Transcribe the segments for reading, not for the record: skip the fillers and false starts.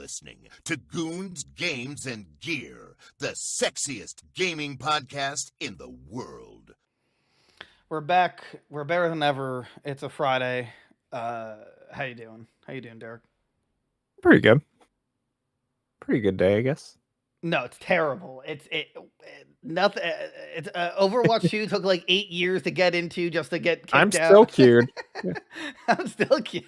listening to Goons, Games, and Gear, the sexiest gaming podcast in the world. We're back. We're better than ever. It's a Friday. How you doing? How you doing, Derek? Pretty good. Pretty good day, I guess. No, it's terrible. Nothing. It's Overwatch 2 took like 8 years to get into just to get kicked I'm out. still cured. I'm still cute.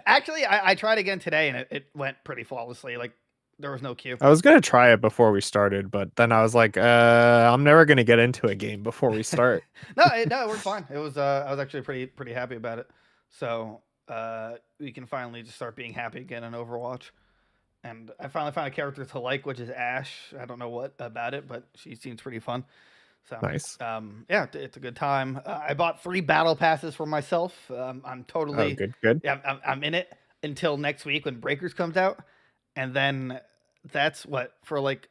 Actually, I tried again today and it went pretty flawlessly. Like there was no queue. I was gonna try it before we started, but then I was like, I'm never gonna get into a game before we start. No, it worked fine. It was. I was actually pretty happy about it. So we can finally just start being happy again in Overwatch. And I finally found a character to like, which is Ash. I don't know what about it, but she seems pretty fun. So Nice. Yeah, it's a good time. I bought 3 battle passes for myself. I'm totally good. Yeah, I'm in it until next week when Breakers comes out, and then that's what for like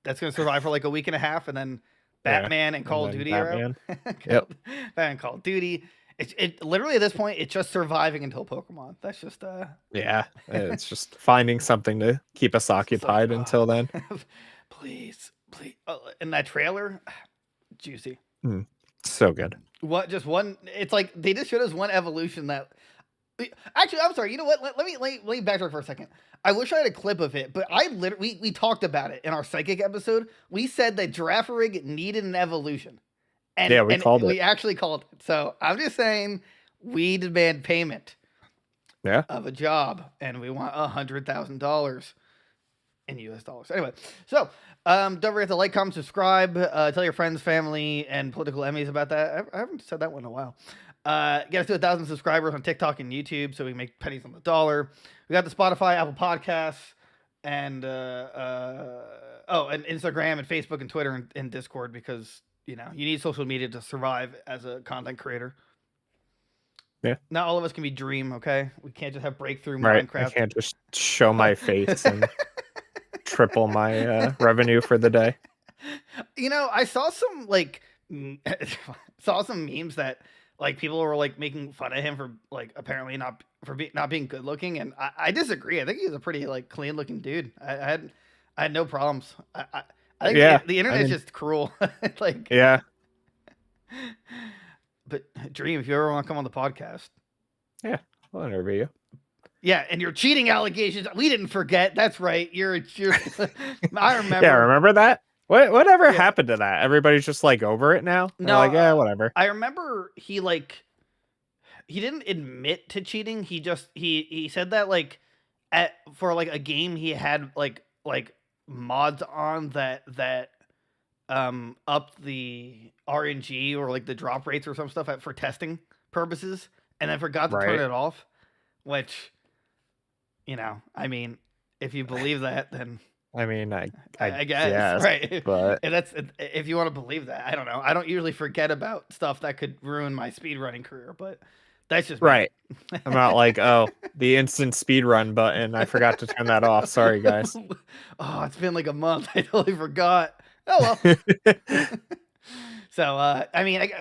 that's gonna survive for like a week and a half, and then Batman and Call of Duty are out. Yep. Batman and Call of Duty. It literally at this point it's just surviving until Pokemon. That's just Yeah, it's just finding something to keep us occupied until then. please. In that trailer, juicy. So good. What? Just one? It's like they just showed us one evolution that. Actually, I'm sorry. You know what? Let me backtrack for a second. I wish I had a clip of it, but we talked about it in our psychic episode. We said that Giraffe needed an evolution. And, we called it. We actually called it. So I'm just saying we demand payment of a job, and we want $100,000 in US dollars. Anyway, so don't forget to like, comment, subscribe, tell your friends, family, and political enemies about that. I haven't said that one in a while. Get us to 1,000 subscribers on TikTok and YouTube so we can make pennies on the dollar. We got the Spotify, Apple Podcasts, and and Instagram and Facebook and Twitter and Discord because you need social media to survive as a content creator. Yeah. Not all of us can be Dream, okay? We can't just have breakthrough Right. Minecraft. I can't just show my face and triple my revenue for the day. I saw some memes that like people were like making fun of him for like apparently not being good looking, and I disagree. I think he's a pretty like clean looking dude. I had no problems. I think the internet's just cruel. Like yeah. But Dream, if you ever want to come on the podcast, yeah, I'll interview you. Yeah, and your cheating allegations, we didn't forget. That's right. You're I remember. Yeah, remember that? Whatever happened to that? Everybody's just like over it now. No, they're like, yeah, whatever. I remember he didn't admit to cheating. He just he said that like for like a game he had like mods on that upped the RNG or like the drop rates or some stuff for testing purposes, and then forgot to turn it off. Which, I mean, if you believe that, then I mean, I guess, yes, right. But and that's if you want to believe that. I don't know. I don't usually forget about stuff that could ruin my speedrunning career, but that's just right. I'm not like, oh, the instant speedrun button. I forgot to turn that off. Sorry, guys. Oh, it's been like a month. I totally forgot. Oh well. So I mean,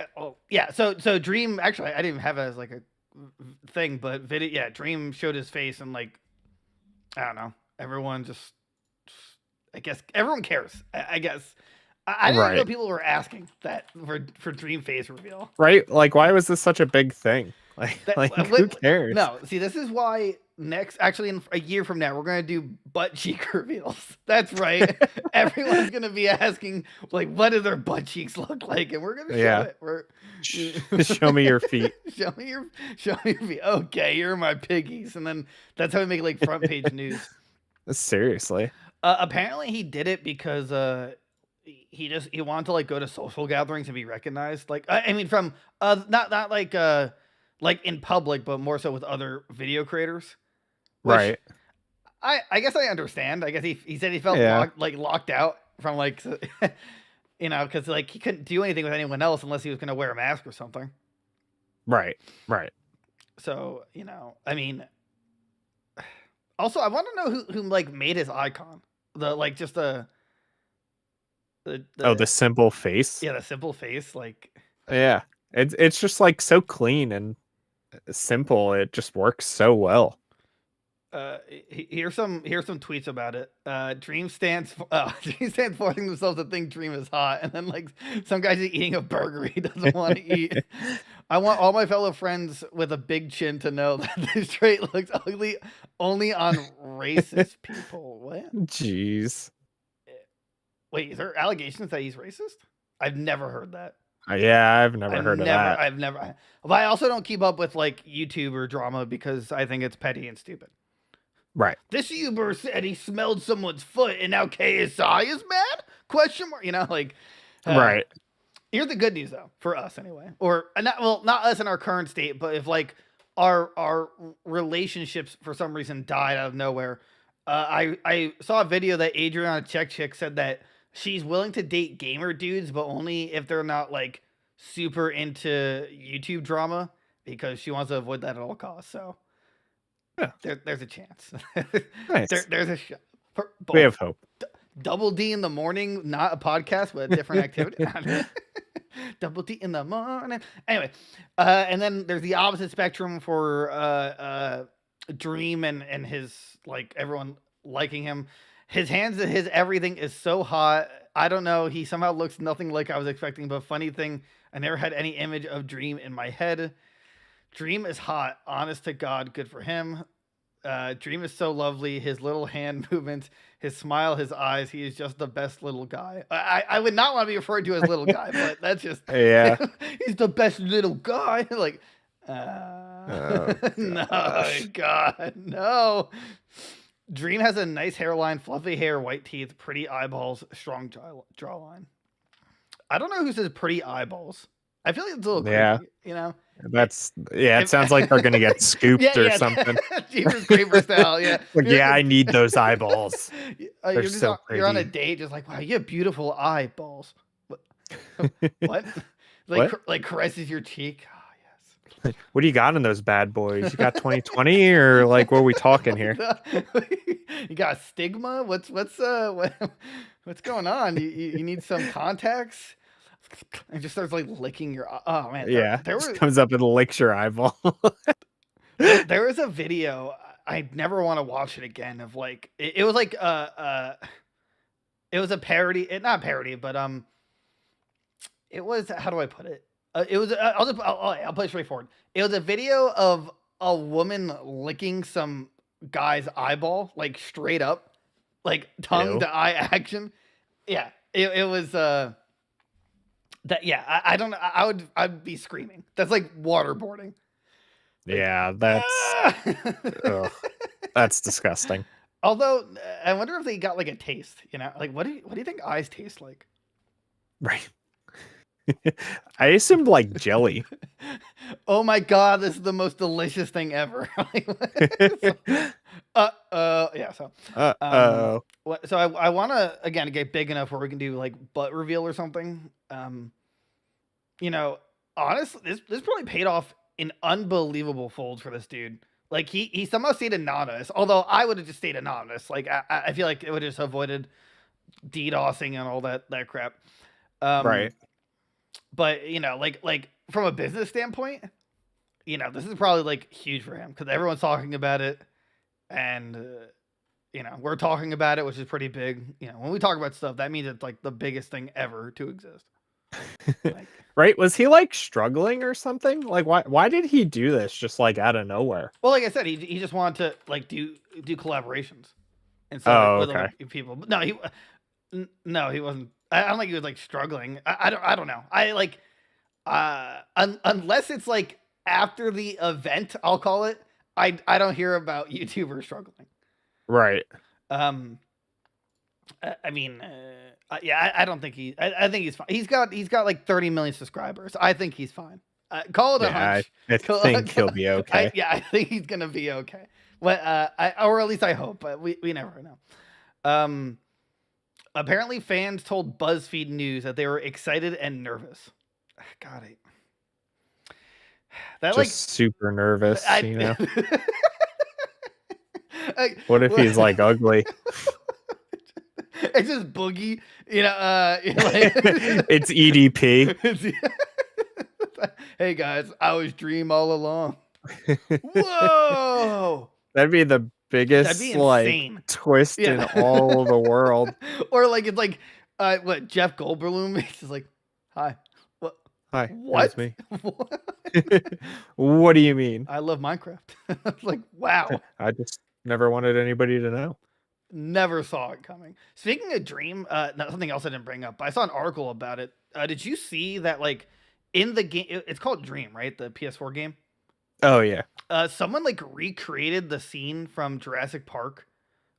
So Dream actually, I didn't even have it as like a thing, but Dream showed his face and like I don't know. Everyone just I guess everyone cares. I guess. I didn't even know people were asking that for Dream face reveal. Right? Like, why was this such a big thing? Who cares? No, see, this is why actually in a year from now, we're going to do butt cheek reveals. That's right. Everyone's going to be asking, like, what do their butt cheeks look like? And we're going to show it. Show me your feet. Show me your feet. Okay, you're my piggies. And then that's how we make, like, front page news. Seriously. Apparently he did it because he wanted to, like, go to social gatherings and be recognized. Like, I mean, from, not like in public, but more so with other video creators. Right. I guess I understand. I guess he said he felt locked out from like, because like he couldn't do anything with anyone else unless he was going to wear a mask or something. Right. So, I mean, also I want to know who like made his icon. The simple face. Yeah, the simple face. Like, yeah, it's just like so clean and simple. It just works so well. Here's some tweets about it. Dream stands forcing themselves to think Dream is hot, and then like some guy's eating a burger he doesn't want to eat. I want all my fellow friends with a big chin to know that this trait looks ugly only on racist people. What? Jeez. Wait, is there allegations that he's racist? I've never heard that. Yeah, I've never heard of that. I've never. But I also don't keep up with like YouTuber drama because I think it's petty and stupid. Right. This YouTuber said he smelled someone's foot, and now KSI is mad? Question mark. You know, like. Right. Here's the good news, though, for us anyway, or not us in our current state, but if like our relationships for some reason died out of nowhere. I saw a video that Adriana Chick said that she's willing to date gamer dudes, but only if they're not like super into YouTube drama because she wants to avoid that at all costs. So yeah, there's a chance. Nice. There's a shot. We have hope. Double D in the morning, not a podcast, but a different activity. Double D in the morning. Anyway, and then there's the opposite spectrum for Dream and his like everyone liking him. His hands and his everything is so hot. I don't know. He somehow looks nothing like I was expecting. But funny thing, I never had any image of Dream in my head. Dream is hot. Honest to God, good for him. Dream is so lovely. His little hand movements, his smile, his eyes. He is just the best little guy. I would not want to be referred to as little guy, but that's just yeah. He's the best little guy. Like, no, God, no. Dream has a nice hairline, fluffy hair, white teeth, pretty eyeballs, strong jawline. I don't know who says pretty eyeballs. I feel like it's a little creepy, you know. It sounds like they're gonna get scooped or something. Jeepers Creepers style, yeah. Like, I need those eyeballs. You're on a date, just like, wow, you have beautiful eyeballs. What? Like caresses your cheek. Oh yes. What do you got in those bad boys? You got 20/20 or like what are we talking here? You got stigma? What's going on? You need some contacts? And just starts like licking your. Oh man! Just comes up and licks your eyeball. There was a video. I never want to watch it again. Of like it was like it was a parody. Not parody, but it was, how do I put it? It was I'll play straightforward. It was a video of a woman licking some guy's eyeball, like straight up, like tongue to eye action. Yeah, it was that, yeah, I don't know. I'd be screaming. That's like waterboarding. Like, yeah, that's disgusting. Although I wonder if they got like a taste, you know, like what do you think eyes taste like? Right. I assumed like jelly. Oh my God, this is the most delicious thing ever. Yeah. So. So I want to again get big enough where we can do like butt reveal or something. You know, honestly, this probably paid off in unbelievable folds for this dude. Like he somehow stayed anonymous. Although I would have just stayed anonymous. Like I feel like it would have just avoided DDoSing and all that crap. Right. But you know, like from a business standpoint, you know, this is probably like huge for him because everyone's talking about it, and you know, we're talking about it, which is pretty big. You know, when we talk about stuff, that means it's like the biggest thing ever to exist. Like, right? Was he like struggling or something? Like why did he do this just like out of nowhere? Well, like I said, he just wanted to like do collaborations and so with other people. But no, he wasn't. I don't think he was like struggling. I don't know. I like unless it's like after the event, I'll call it. I don't hear about YouTubers struggling. Right. I mean, yeah, I don't think I think he's fine. He's got like 30 million subscribers. I think he's fine. Call it a hunch. I think he'll be okay. I think he's gonna be okay. Well, or at least I hope. But we never know. Apparently, fans told BuzzFeed News that they were excited and nervous. God, that just like super nervous. You know. What if he's like ugly? It's just Boogie, you know. It's EDP. Hey guys, I was Dream all along. Whoa! That'd be the biggest like insane. twist in all the world. Or like it's like what Jeff Goldblum is just like, hi. What? Hi, What? it's me. What do you mean? I love Minecraft. Like, wow. I just never wanted anybody to know. Never saw it coming. Speaking of Dream, something else I didn't bring up. I saw an article about it. Did you see that like in the game it's called Dream, right? The PS4 game? Oh yeah. Someone like recreated the scene from Jurassic Park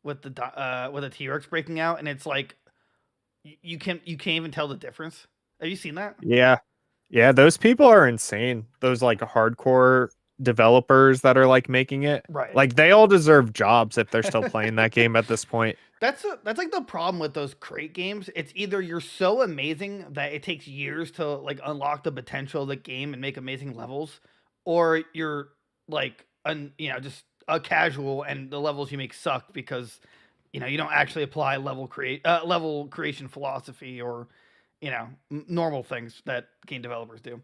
with the T-Rex breaking out, and it's like you can't even tell the difference. Have you seen that? Yeah. Yeah, those people are insane. Those like hardcore developers that are like making it. Right. Like they all deserve jobs if they're still playing that game at this point. That's like the problem with those crate games. It's either you're so amazing that it takes years to like unlock the potential of the game and make amazing levels, or you're like just a casual and the levels you make suck because you don't actually apply level creation philosophy or normal things that game developers do.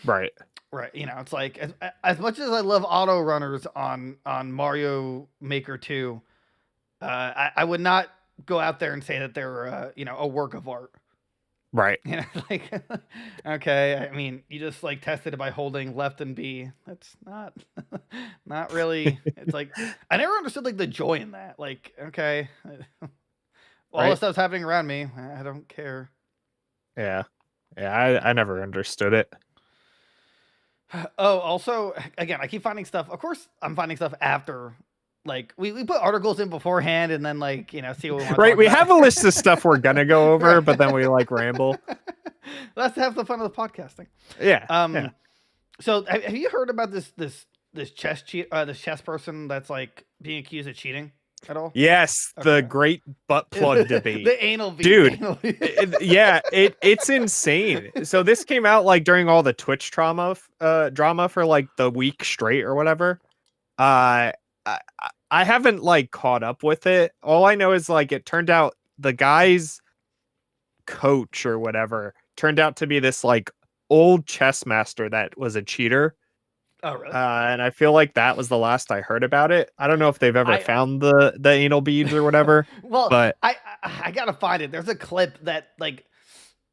Right. It's like as much as I love auto runners on Mario Maker 2, I would not go out there and say that they're a work of art. Right. Like okay, I mean, you just like tested it by holding left and B. That's not really. It's like I never understood like the joy in that. Like okay, all this stuff's happening around me. I don't care. Yeah. I never understood it. Oh, also, again, I keep finding stuff. Of course, I'm finding stuff after. Like we put articles in beforehand and then like see what we want. Right, we have a list of stuff we're gonna go over, but then we like ramble. Let's have the fun of the podcasting. Yeah. Yeah. So have you heard about this chess person that's like being accused of cheating at all? Yes, the great butt plug debate. The anal bead. Dude. It's insane. So this came out like during all the Twitch drama for like the week straight or whatever. I haven't like caught up with it. All I know is like it turned out the guy's coach or whatever turned out to be this like old chess master that was a cheater. Oh, really? And I feel like that was the last I heard about it. I don't know if they've ever found the anal beads or whatever. Well, but I gotta find it. There's a clip that like,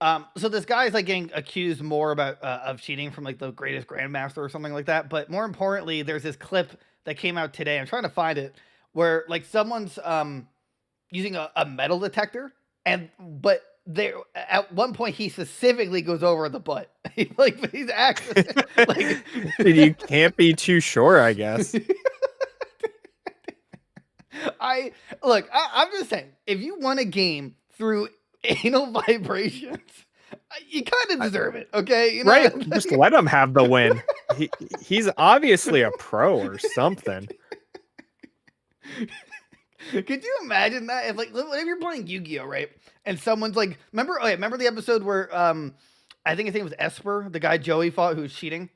so this guy's like getting accused more about of cheating from like the greatest grandmaster or something like that. But more importantly, there's this clip that came out today. I'm trying to find it where like someone's using a metal detector but there at one point he specifically goes over the butt. He's actually like you can't be too sure, I guess. I'm just saying, if you want a game through anal vibrations, you kind of deserve it, okay? Right, just let him have the win. He's obviously a pro or something. Could you imagine that? If if you're playing Yu-Gi-Oh, right? And someone's like, remember the episode where I think his name was Esper, the guy Joey fought who was cheating?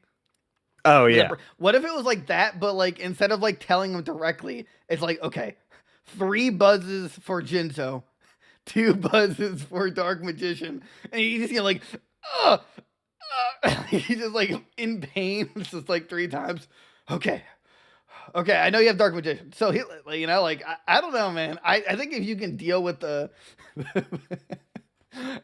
Oh yeah. What if it was like that, but like instead of like telling him directly, it's like, okay, 3 buzzes for Jinzo, 2 buzzes for Dark Magician, and you just like, he's just like in pain. It's just like 3 times. Okay, I know you have Dark Magician, so he, I don't know, man. I think if you can deal with the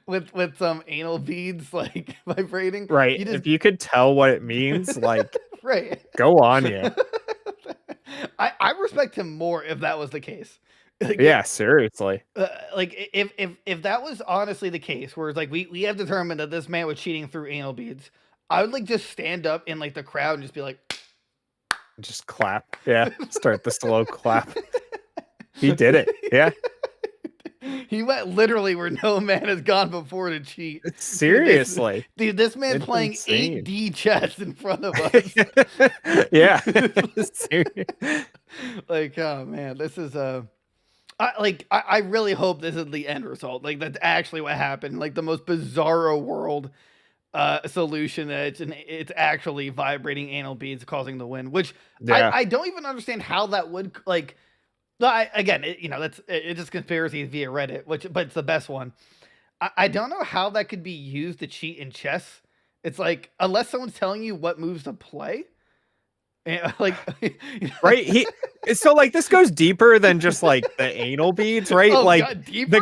with some anal beads like vibrating, right? If you could tell what it means, like, right, go on, yeah. I respect him more if that was the case. Yeah, seriously. If that was honestly the case, where it's like we have determined that this man was cheating through anal beads, I would like just stand up in like the crowd and just be like, just clap. Yeah, start the slow clap. He did it. Yeah. He went literally where no man has gone before to cheat. Seriously. Dude, this man's playing insane. 8D chess in front of us. Yeah. Like, oh man, this is I really hope this is the end result. Like that's actually what happened. Like the most bizarro world solution that it's actually vibrating anal beads causing the win, which I don't even understand how that would like. It's just conspiracies via Reddit, but it's the best one. I don't know how that could be used to cheat in chess. It's like unless someone's telling you what moves to play, And, like, right? So like this goes deeper than just like the anal beads, right? Oh, like God, deeper?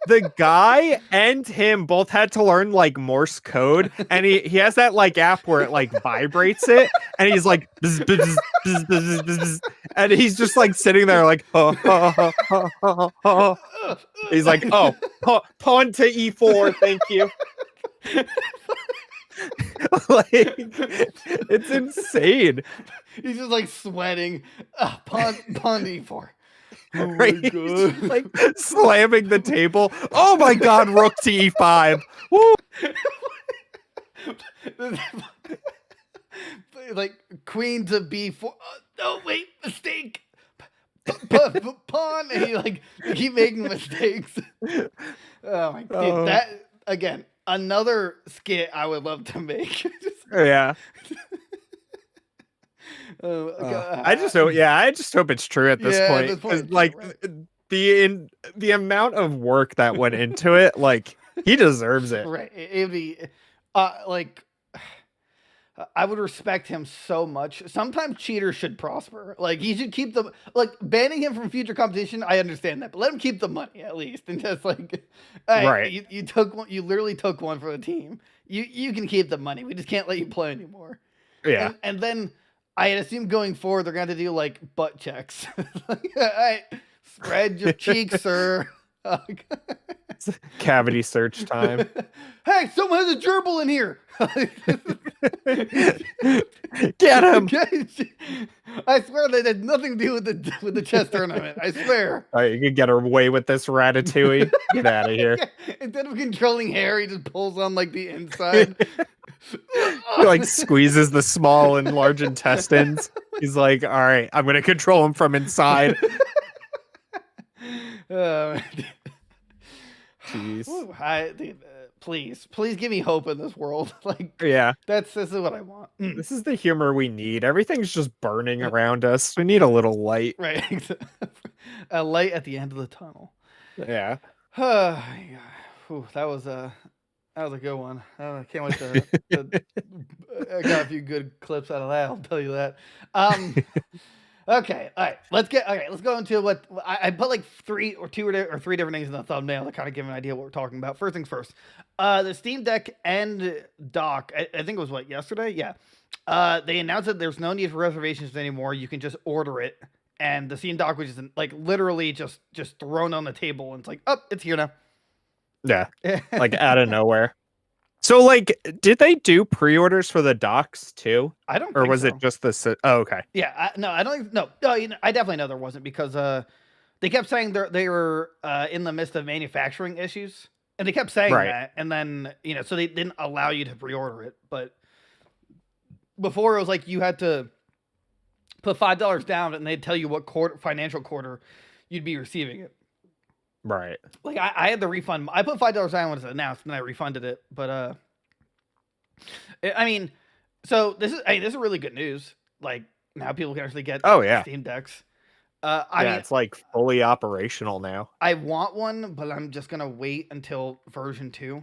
the guy and him both had to learn like Morse code, and he has that like app where it like vibrates it, and he's like bzz, bzz, bzz, bzz, bzz, bzz, and he's just like sitting there like he's like, oh, pawn to e4, thank you. Like, it's insane. He's just like sweating. Pawn d4. Oh Right? my God. Like slamming the table. Oh my God, rook to e5. Woo! Like queen to b4. No, wait, mistake. Pawn, and you keep making mistakes. Oh my God, that again, another skit I would love to make. Yeah. God. I just hope it's true at this point. At this point, like right. the amount of work that went into it, like he deserves it. Right. It'd be like I would respect him so much. Sometimes cheaters should prosper. Like he should keep the banning him from future competition. I understand that, but let him keep the money at least, and just like, hey, right. You took one. You literally took one for the team. You can keep the money. We just can't let you play anymore. Yeah. And then I assume going forward they're going to do like butt checks. Like, all right, spread your cheeks, sir. Cavity search time. Hey, someone has a gerbil in here. Get him! I swear that had nothing to do with the chess tournament. I swear. All right, you can get away with this, Ratatouille. Get out of here. Instead of controlling hair, he just pulls on like the inside. He like squeezes the small and large intestines. He's like, all right, I'm gonna control him from inside. Jeez. Please give me hope in this world. Like, yeah, this is what I want. This is the humor we need. Everything's just burning around us. We need a little light. Right. A light at the end of the tunnel. Yeah. Whew, that was a good one. I can't wait to I got a few good clips out of that, I'll tell you that. Okay, all right. Let's go into what I put like three different things in the thumbnail to kind of give an idea what we're talking about. First things first. The Steam Deck and dock, I think it was yesterday? Yeah. They announced that there's no need for reservations anymore. You can just order it. And the Steam Dock, which is like literally just thrown on the table, and it's like, oh, it's here now. Yeah. Like out of nowhere. So, like, did they do pre-orders for the docks too? I don't. Or was it just the? Oh, okay. Yeah, I don't. No, I definitely know there wasn't, because they kept saying they were in the midst of manufacturing issues, and they kept saying that, and then so they didn't allow you to pre-order it. But before it was like you had to put $5 down, and they'd tell you what financial quarter you'd be receiving it. Right. Like I had the refund. I put $5 down when it was announced, and I refunded it. But I mean, so this is really good news. Like now people can actually get Steam Decks. I mean, it's like fully operational now. I want one, but I'm just gonna wait until version 2.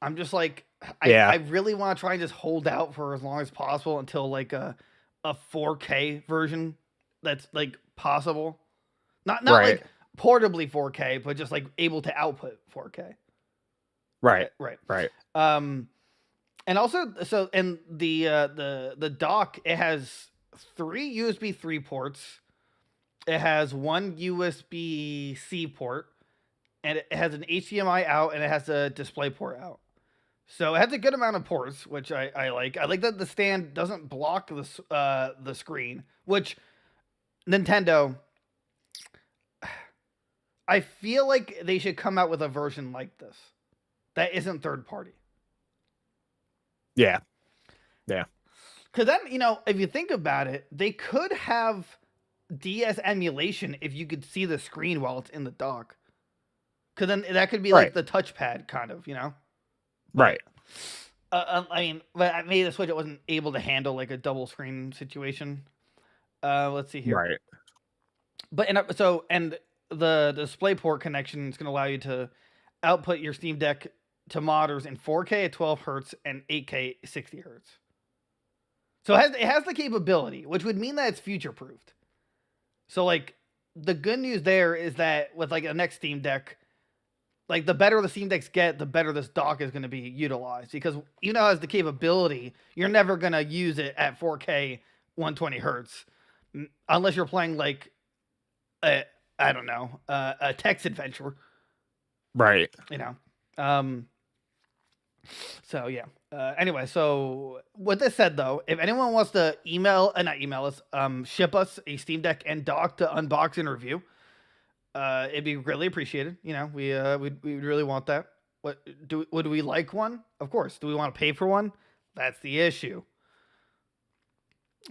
I'm just like, I really want to try and just hold out for as long as possible until like a 4K version that's like possible. Not like portably 4K, but just like able to output 4K. Right. And also, the dock, it has 3 USB 3 ports. It has 1 USB-C port, and it has an HDMI out, and it has a display port out. So it has a good amount of ports, which I like. I like that the stand doesn't block the screen, which Nintendo, I feel like they should come out with a version like this that isn't third party. Yeah. Because then, if you think about it, they could have DS emulation if you could see the screen while it's in the dock. Because then that could be like the touchpad, kind of, Right. I mean, but maybe the Switch, it wasn't able to handle like a double screen situation. Let's see here. Right. But and the DisplayPort connection is going to allow you to output your Steam Deck to modders in 4K at 12 hertz and 8K 60 hertz. So it has the capability, which would mean that it's future proofed. So like the good news there is that with like a next Steam Deck, like the better the Steam Decks get, the better this dock is going to be utilized, because even though it has the capability, you're never going to use it at 4K 120 hertz unless you're playing like I don't know, a text adventure. Right. You know. So yeah. Anyway, so with this said, though, if anyone wants to not email us, ship us a Steam Deck and dock to unbox and review, it'd be greatly appreciated. You know, we really want that. Would we like one? Of course. Do we want to pay for one? That's the issue.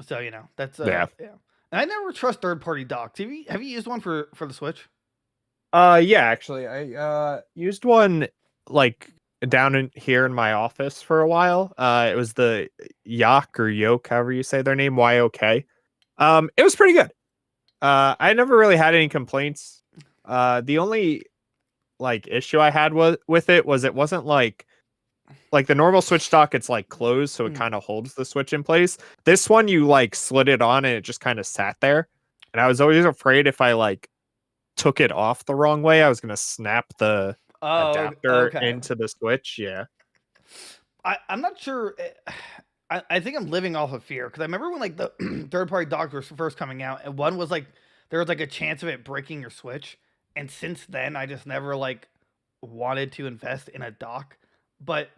So you know, that's yeah. And I never trust third-party docks. Have you used one for the Switch? Yeah, actually, I used one like down here in my office for a while. It was the Yoke, however you say their name, YOK. It was pretty good. I never really had any complaints. The only like issue I had with it wasn't like the normal Switch dock. It's like closed, so it kind of holds the Switch in place. This one, you like slid it on and it just kind of sat there. And I was always afraid if I like took it off the wrong way, I was gonna snap the adapter into the Switch. Yeah, I'm not sure. I think I'm living off of fear, because I remember when like the third-party docks were first coming out, and one was like there was like a chance of it breaking your Switch, and since then I just never like wanted to invest in a dock. But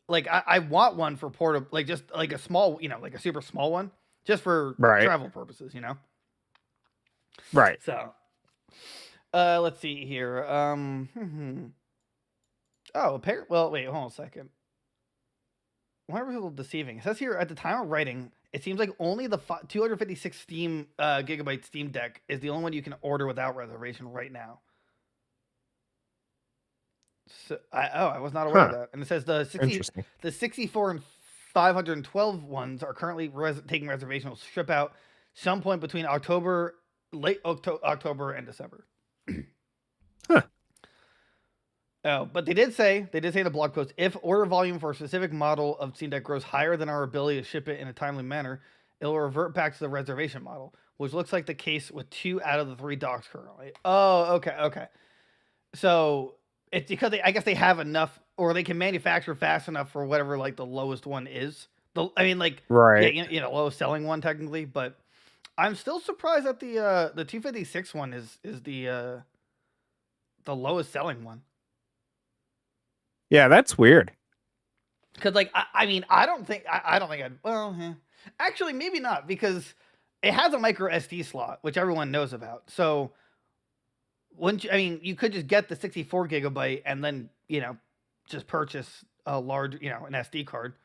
like I want one for portable, like just like a small, you know, like a super small one, just for travel purposes, you know. Right. So, let's see here. Oh, apparently, well, wait, hold on a second. Why was a little deceiving? It says here at the time of writing, it seems like only the 256 gigabyte Steam Deck is the only one you can order without reservation right now. So I was not aware of that. And it says the 64 and 512 ones are currently taking reservations. Will ship out some point between late October and December. Huh. Oh, but they did say in the blog post, if order volume for a specific model of Steam Deck grows higher than our ability to ship it in a timely manner, it will revert back to the reservation model, which looks like the case with 2 out of the 3 docks currently. Oh, okay. So it's because I guess they have enough, or they can manufacture fast enough for whatever like the lowest one is. Right. Yeah, you know, lowest selling one technically, but I'm still surprised that the 256 one is the lowest selling one. Yeah, that's weird. Because like I mean I don't think I'd actually maybe not, because it has a micro SD slot, which everyone knows about. So you could just get the 64 gigabyte and then, you know, just purchase a large, you know, an SD card.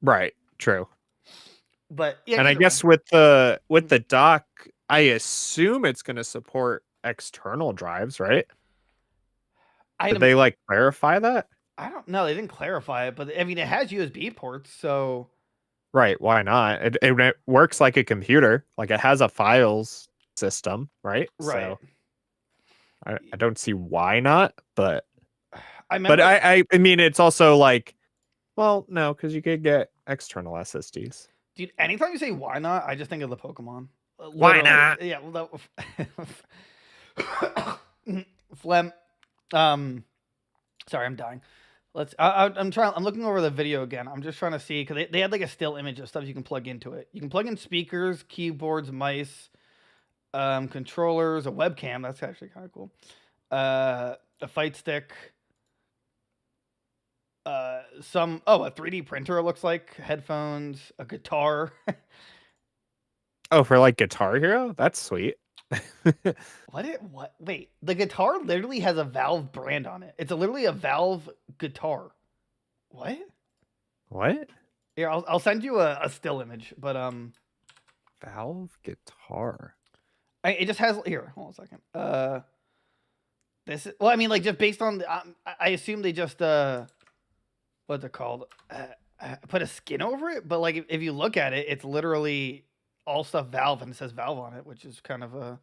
Right. True. But yeah, and I guess with the dock, I assume it's going to support external drives, right? Did they like clarify that? I don't know. They didn't clarify it, but I mean, it has USB ports, so. Right. Why not? It works like a computer. Like it has a files system, right? Right. So I don't see why not, but I mean, it's also like, well, no, because you could get external SSDs. Dude, anytime you say why not, I just think of the Pokemon. Why not? Yeah. Well, phlegm. Sorry, I'm dying. I'm looking over the video again. I'm just trying to see, because they had like a still image of stuff you can plug into it. You can plug in speakers, keyboards, mice, controllers, a webcam. That's actually kind of cool. A fight stick. A 3D printer, it looks like, headphones, a guitar. Oh, for like Guitar Hero? That's sweet. What? Wait, the guitar literally has a Valve brand on it. It's literally a Valve guitar. What? Here, I'll send you a still image, but Valve guitar. It just has here. Hold on a second. This is, well, I mean, like, just based on the, I assume they just what's it called? Put a skin over it, but like if you look at it, it's literally all stuff Valve, and it says Valve on it, which is kind of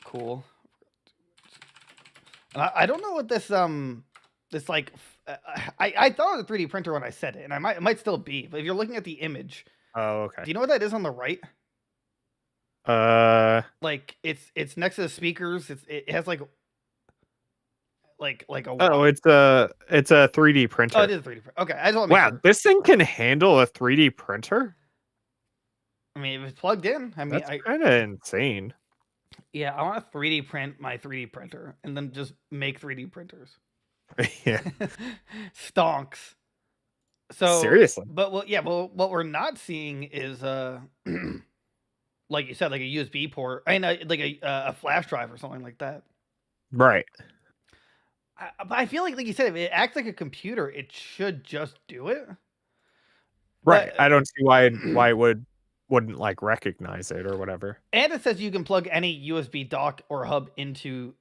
cool. I don't know what this like I thought it was a 3D printer when I said it, and it might still be. But if you're looking at the image, Oh, okay. do you know what that is on the right? Like it's next to the speakers. It has like a. Oh, it's a 3D printer. Oh, it is a 3D printer. Okay, I just want to make Wow, sure. this thing can handle a 3D printer? I mean, if it's plugged in, I mean, that's kind of insane. Yeah, I want to 3D print my 3D printer and then just make 3D printers. Yeah. Stonks. So seriously. But what we're not seeing is like you said, like a USB port. I mean, like a flash drive or something like that. Right. But I feel like you said, if it acts like a computer, it should just do it. Right. But, I don't see why it wouldn't like recognize it or whatever. And it says you can plug any USB dock or hub into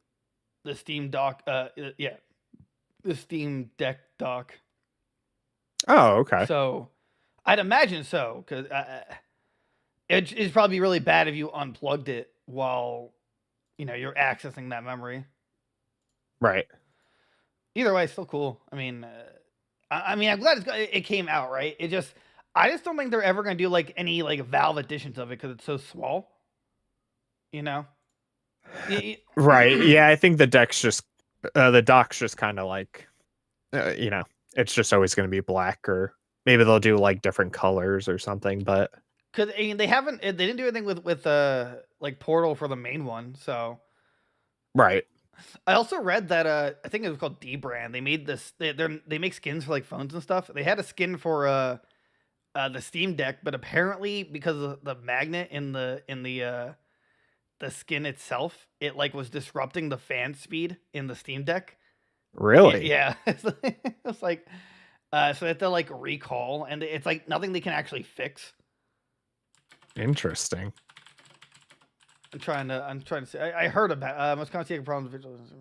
the Steam dock. The Steam Deck dock. Oh, okay. So I'd imagine so, because it'd probably be really bad if you unplugged it while you're accessing that memory. Right. Either way, it's still cool. I mean, I'm glad it came out, right? I just don't think they're ever going to do like any like Valve editions of it because it's so small. Right. Yeah, I think the dock's just kind of like, it's just always going to be black, or maybe they'll do like different colors or something. But because they didn't do anything with like Portal for the main one, so right. I also read that I think it was called D-Brand. They made this. They make skins for like phones and stuff. They had a skin for the Steam Deck, but apparently because of the magnet in the skin itself, it like was disrupting the fan speed in the Steam Deck. Really? Yeah. It's like so they have to like recall, and it's like nothing they can actually fix. Interesting. I'm trying to see. I heard about most common technical problems.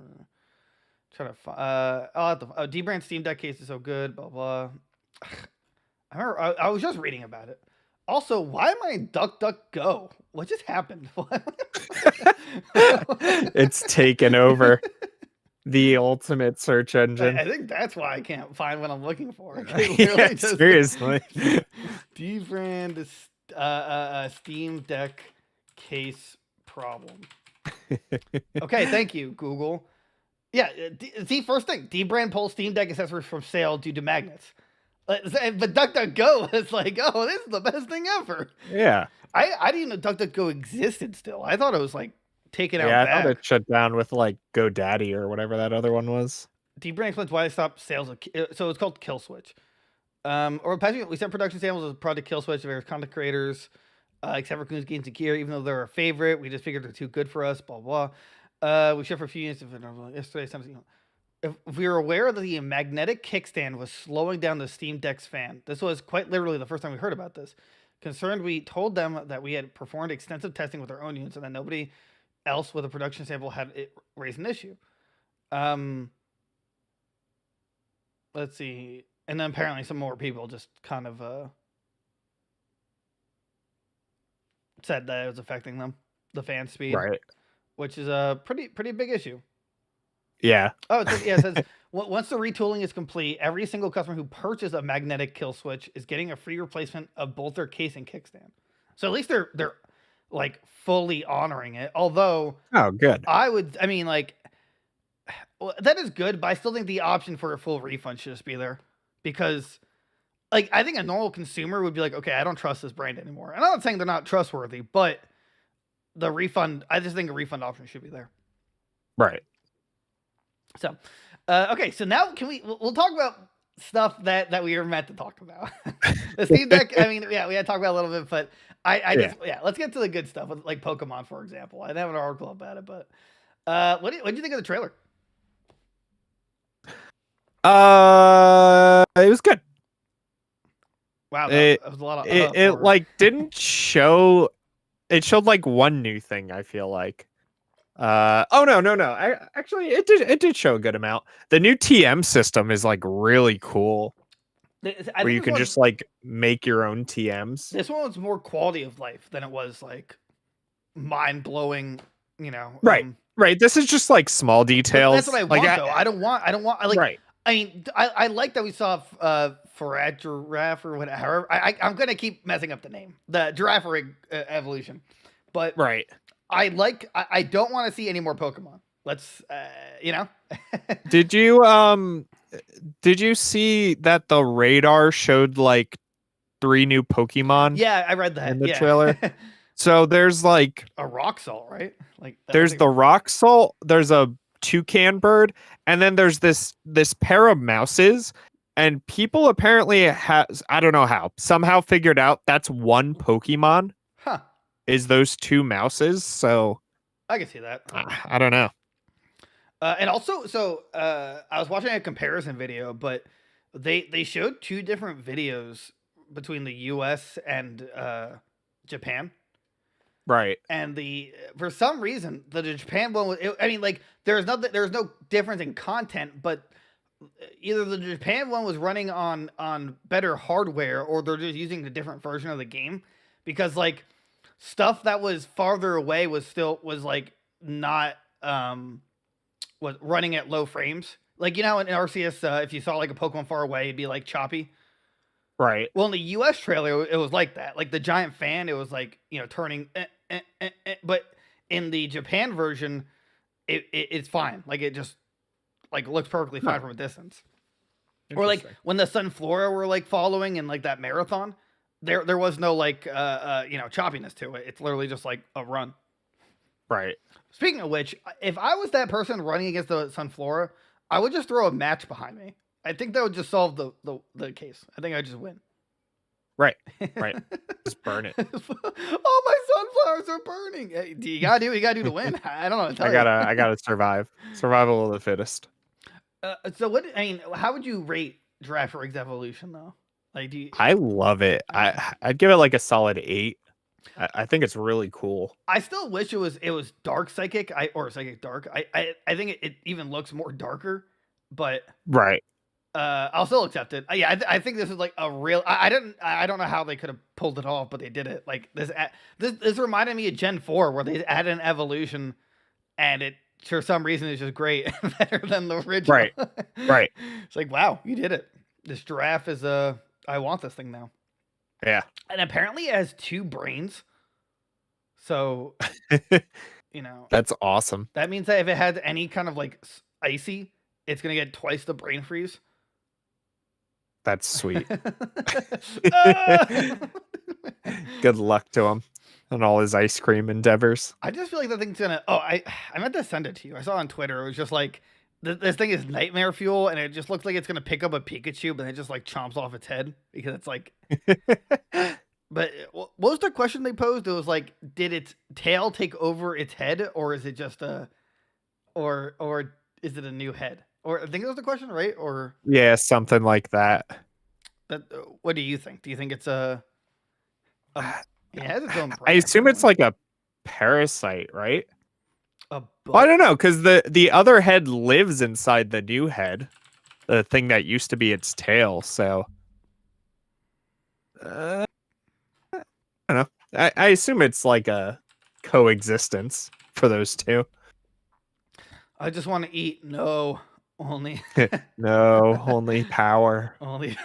Trying to find. D-Brand Steam Deck case is so good. Blah blah. I was just reading about it. Also, why am I in DuckDuckGo? What just happened? It's taken over the ultimate search engine. I think that's why I can't find what I'm looking for. Yeah, seriously. D-Brand Steam Deck case problem. Okay, thank you, Google. Yeah, see, first thing, D-Brand pulls Steam Deck accessories from sale due to magnets. But DuckDuckGo is like, oh, this is the best thing ever. Yeah. I didn't even know DuckDuckGo existed still. I thought it was like taken out back. I thought it shut down with like GoDaddy or whatever that other one was. D-Brand explains why they stopped sales of, so it's called Kill Switch. Or we sent production samples of Project Kill Switch to various content creators, except for Goons, Games, and Gear, even though they're our favorite. We just figured they're too good for us, blah, blah. We shipped for a few units yesterday. If we were aware that the magnetic kickstand was slowing down the Steam Deck's fan, this was quite literally the first time we heard about this. Concerned, we told them that we had performed extensive testing with our own units and that nobody else with a production sample had it raised an issue. Let's see. And then apparently some more people just kind of said that it was affecting them, the fan speed, right? Which is a pretty big issue. Yeah. Oh, it says once the retooling is complete, every single customer who purchased a magnetic kill switch is getting a free replacement of both their case and kickstand. So at least they're like fully honoring it. Although, oh, good. I mean, like, well, that is good, but I still think the option for a full refund should just be there, because, like, I think a normal consumer would be like, okay, I don't trust this brand anymore. And I'm not saying they're not trustworthy, but the refund, I just think a refund option should be there. Right. So, okay, so now we'll talk about stuff that we were meant to talk about. The Steam Deck, I mean, yeah, we had to talk about a little bit, but let's get to the good stuff, like Pokemon, for example. I didn't have an article about it, but what did you think of the trailer? It was good. Wow, that was a lot of it like didn't show. It showed like one new thing, I feel like. Oh no. Actually, it did show a good amount. The new TM system is like really cool. Where you can just like make your own TMs. This one was more quality of life than it was like mind blowing. You know, right. This is just like small details. That's what I want, though. I don't want like. Right. I mean, I like that we saw Giraffe or whatever. I'm gonna keep messing up the name, the Giraffe evolution, but Right. I don't want to see any more Pokemon. Let's you know. Did you see that the radar showed like 3 new Pokemon Yeah, I read that. in the Yeah. trailer? So there's like A rock salt, right? Like there's the rock salt, there's a toucan bird, and then there's this pair of mouses. And people apparently has, I don't know how, somehow figured out that's one Pokemon. Huh. Is those 2 mouses? So I can see that. I don't know. And also, I was watching a comparison video, but they showed 2 different videos between the U.S. and Japan. Right. And for some reason the Japan one was, I mean, like there's no difference in content, but either the Japan one was running on better hardware or they're just using a different version of the game, because like stuff that was farther away was like not was running at low frames. Like, you know, in RCS, if you saw like a Pokemon far away, it'd be like choppy. Right. Well, in the US trailer, it was like that. Like the giant fan, it was like, you know, turning. But in the Japan version, it's fine. Like it just like looks perfectly fine from a distance. Or like when the Sunflora were like following in like that marathon, there was no like you know, choppiness to it. It's literally just like a run. Right. Speaking of which, if I was that person running against the Sunflora, I would just throw a match behind me. I think that would just solve the case. I think I'd just win. Right. Right. Just burn it. Oh, my sunflowers are burning. Hey, you gotta do to win. I don't know what to tell you. I gotta survive. Survival of the fittest. So what? I mean, how would you rate Giraffe evolution though? Like, I love it. I'd give it like a solid 8. I think it's really cool. I still wish it was dark psychic. Or psychic dark. I think it even looks more darker, but right. I'll still accept it. Yeah, I think this is like a real. I don't know how they could have pulled it off, but they did it. Like this reminded me of Gen 4, where they added an evolution, and it for some reason is just great, better than the original. Right, right. It's like, wow, you did it. This giraffe is I want this thing now. Yeah, and apparently it has 2 brains. So, you know, that's awesome. That means that if it had any kind of like icy, it's gonna get twice the brain freeze. That's sweet. Good luck to him and all his ice cream endeavors. I just feel like that thing's gonna. Oh, I meant to send it to you. I saw it on Twitter. It was just like this thing is nightmare fuel, and it just looks like it's gonna pick up a Pikachu, but it just like chomps off its head because it's like. But what was the question they posed? It was like, did its tail take over its head, or is it just or is it a new head? Or I think that was the question, right? Or yeah, something like that. What do you think? Do you think it's it has its own brain, I assume it's like a parasite, right? Well, I don't know, because the other head lives inside the new head, the thing that used to be its tail. So, I don't know. I assume it's like a coexistence for those 2. I just want to eat. No, only no, only power. Only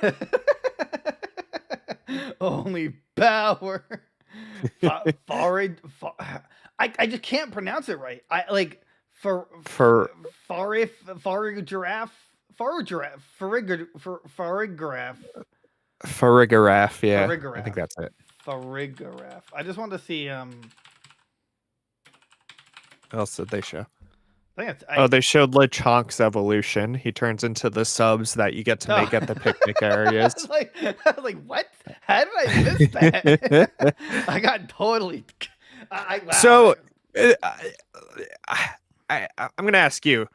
only power. I just can't pronounce it right. I like Giraffe, Farigiraffe, yeah. Farigiraffe. I think that's it. Farigiraffe. I just want to see What else did they show? I think they showed Lechonk's evolution. He turns into the subs that you get to make at the picnic areas. I was like, what? How did I miss that? I got totally. Wow. So, I'm gonna ask you.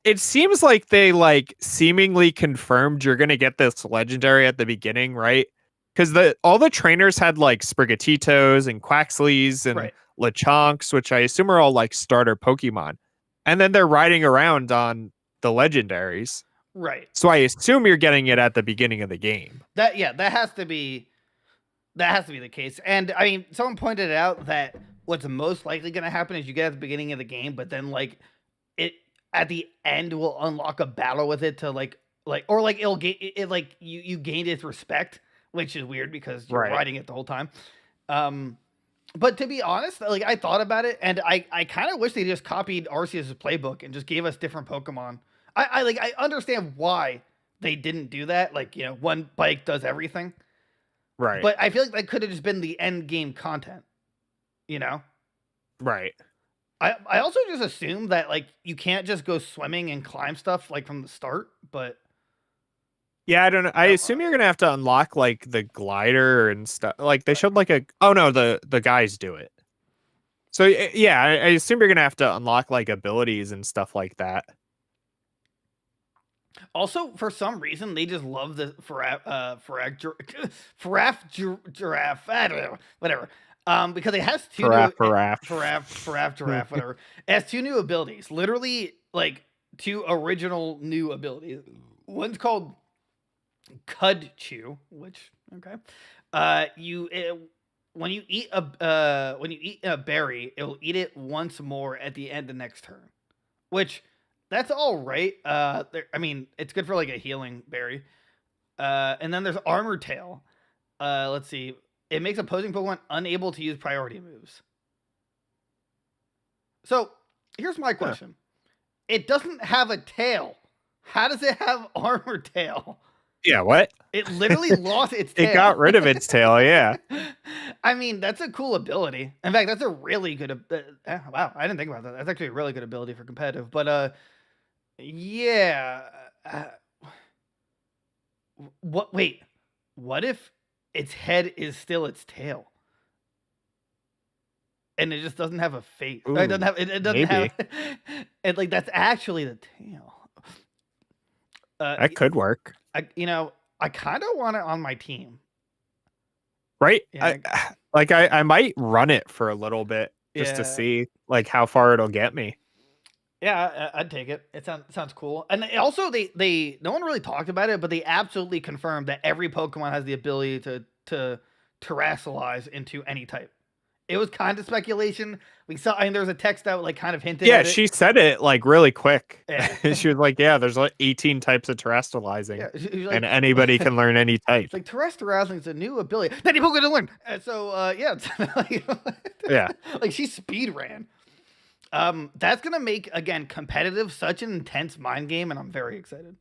It seems like they like seemingly confirmed you're gonna get this legendary at the beginning, right? Because all the trainers had like Sprigatitos and Quaxleys and Lechonks, which I assume are all like starter Pokemon. And then they're riding around on the legendaries. Right. So I assume you're getting it at the beginning of the game. That has to be the case. And I mean, someone pointed out that what's most likely going to happen is you get at the beginning of the game, but then like at the end will unlock a battle with it to or like it'll get it like you gained its respect, which is weird because you're riding it the whole time. But to be honest, like I thought about it, and I kind of wish they just copied Arceus' playbook and just gave us different Pokemon. I understand why they didn't do that. Like, you know, one bike does everything. Right. But I feel like that could have just been the end game content. You know? Right. I also just assume that like you can't just go swimming and climb stuff like from the start, but yeah, I don't know. I assume you're gonna have to unlock like the glider and stuff. Like they showed like the guys do it. So yeah, I assume you're gonna have to unlock like abilities and stuff like that. Also, for some reason, they just love the Giraffe. I don't know, whatever. Because it has two Giraffe, whatever. It has two new abilities. Literally, like two original new abilities. One's called Cud Chew, which okay. When you eat a berry, it'll eat it once more at the end of next turn, which that's all right. I mean, it's good for like a healing berry. And then there's Armor Tail. Let's see. It makes opposing Pokemon unable to use priority moves. So here's my question: It doesn't have a tail. How does it have Armor Tail? Yeah, what? It literally lost its tail. It got rid of its tail, yeah. I mean, that's a cool ability. In fact, that's a really good... wow, I didn't think about that. That's actually a really good ability for competitive. But, yeah. Wait. What if its head is still its tail? And it just doesn't have a face. Ooh, it doesn't have... It doesn't have... And, like, that's actually the tail. That could work. I kind of want it on my team. Right? Yeah. I might run it for a little bit just to see like how far it'll get me. Yeah, I'd take it. It sounds cool. And also they no one really talked about it, but they absolutely confirmed that every Pokemon has the ability to terrestrialize into any type. It was kind of speculation. We saw, I mean, there was a text that like kind of hinted at it. Yeah, she said it like really quick. Yeah. She was like, yeah, there's like 18 types of terrestrializing. Yeah, like, and anybody can learn any type. It's like terrestrializing is a new ability that any Pokemon can learn. So yeah, yeah. Like she speed ran. That's gonna make again competitive such an intense mind game, and I'm very excited.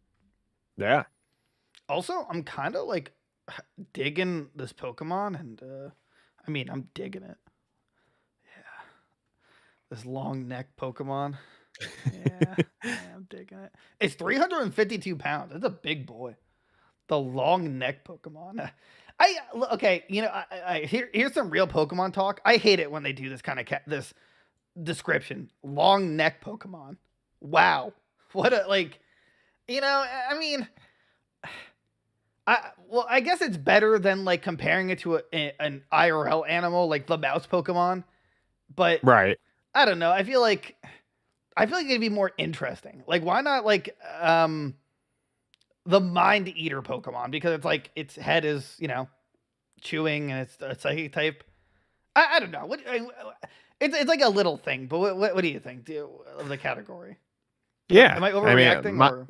Yeah. Also, I'm kind of like digging this Pokemon, and I mean, I'm digging it. Yeah, this long neck Pokemon. Yeah, I'm digging it. It's 352 pounds. That's a big boy. The long neck Pokemon. Okay, you know, here's some real Pokemon talk. I hate it when they do this kind of this description. Long neck Pokemon. Wow, what a like. You know, I mean, I guess it's better than like comparing it to an IRL animal like the mouse Pokemon, but right. I don't know. I feel like it'd be more interesting. Like, why not like the Mind Eater Pokemon, because it's like its head is, you know, chewing and it's a psychic type. I don't know. It's like a little thing, but what do you think of the category? Yeah, am I overreacting?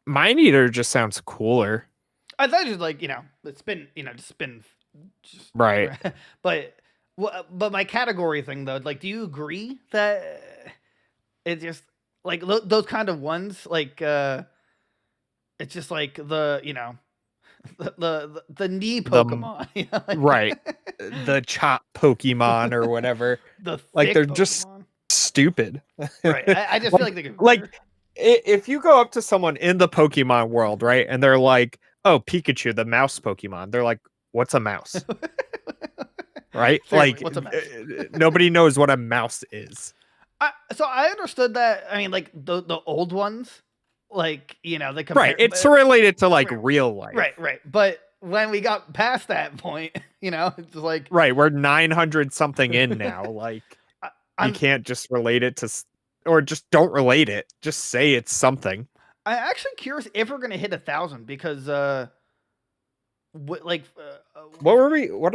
Mind Eater just sounds cooler. I thought just like, you know, spin. Right. But my category thing though, like, do you agree that it's just like those kind of ones, like it's just like the, you know, the knee Pokemon, you know, like, right? The chop Pokemon or whatever. Like they're Pokemon. Just stupid, right? I just feel like they could, like if you go up to someone in the Pokemon world, right, and they're like, "Oh, Pikachu, the mouse Pokemon," they're like, "What's a mouse?" Right? Seriously, like, what's a mouse? Nobody knows what a mouse is. So I understood that. I mean, like the old ones, like, you know, they compare, right. It's related to like real life. Right. But when we got past that point, you know, it's just like, right, we're 900 something in now. Like, you can't just relate it to, or just don't relate it. Just say it's something. I'm actually curious if we're gonna hit 1,000 because what are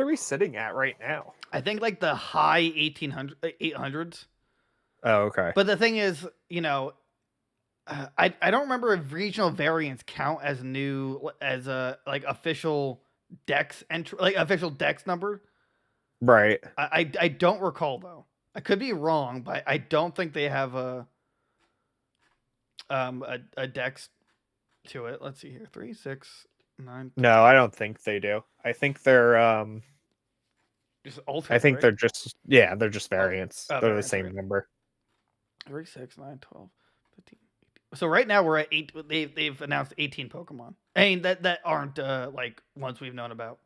we sitting at right now? I think like the high 800s. Oh, okay. But the thing is, I don't remember if regional variants count as a like official dex entry, like official dex number. Right. I don't recall though. I could be wrong, but I don't think they have a dex to it. Let's see here. 3, 6, 9. No, I don't think they do. I think they're just ultimate. I think right? they're just they're just variants. They're variants, the same right. number. 3, 6, 9, 12, 15. 18. So right now we're at 8. They've announced 18 Pokemon. I mean that aren't like ones we've known about,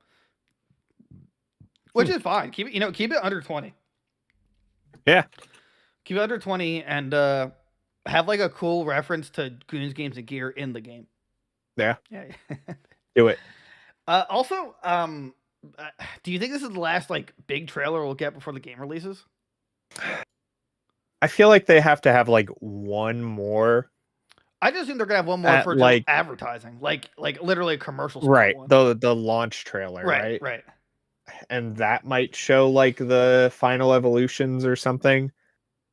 which is fine. Keep it keep it under 20. Yeah, keep it under 20 and have like a cool reference to Goons games and gear in the game. Yeah. Yeah. Do it. Also, do you think this is the last like big trailer we'll get before the game releases? I feel like they have to have like one more. I just think they're gonna have one more for like advertising, like literally a commercial. Right. One. The launch trailer. Right. And that might show like the final evolutions or something.